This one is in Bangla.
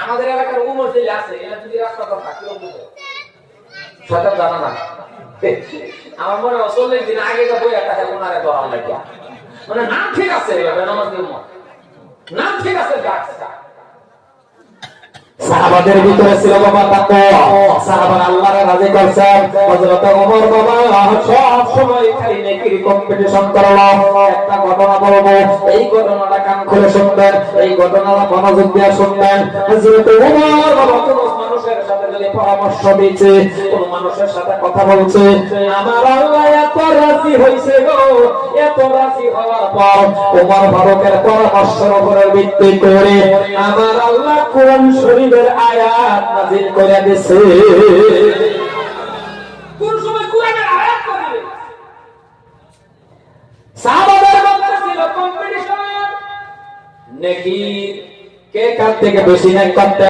আমাদের এলাকার উমর ছেলে আছে, এরা যদি রাস্তা কথা কেউ বুঝে শয়তান জানা না। আমার মনে হয় 40 দিন আগে যা বই একটা ওনারে ধরার লাগিয়া, মানে নাম ঠিক আছে বেনামাজি উম্মত, নাম ঠিক আছে ডাকটা। সাহাবাদের ভিতরে ছিল বাবা তাকওয়া, সাহাবারা আল্লাহর রাজি করছেন। হযরত ওমর বাবা সব সময় খালি নেকির কম্পিটিশন করলো। একটা ঘটনা বলবো, এই ঘটনাটা কান খুলে শুনবেন, এই ঘটনাটা মনোযোগ দিয়ে শুনবেন। হযরত ওমর বাবা কোন মানুষের সাথে যদি পরামর্শ দিচ্ছে, কোন মানুষের সাথে কথা বলছে, আমার আল্লাহ এত রাজি হইছে গো, এত রাজি হওয়ার পর ওমর ফারুকের পরামর্শের উপরে ভিত্তি করে আমার আল্লাহ কোরআন শরীফের আয়াত নাযিল করে দিয়েছে। কোন সময় কোরআনের আয়াত করে সাহাবাদের মধ্যে ছিল কম্পিটিশন, নেকি কে কার থেকে বেশি নেক করতে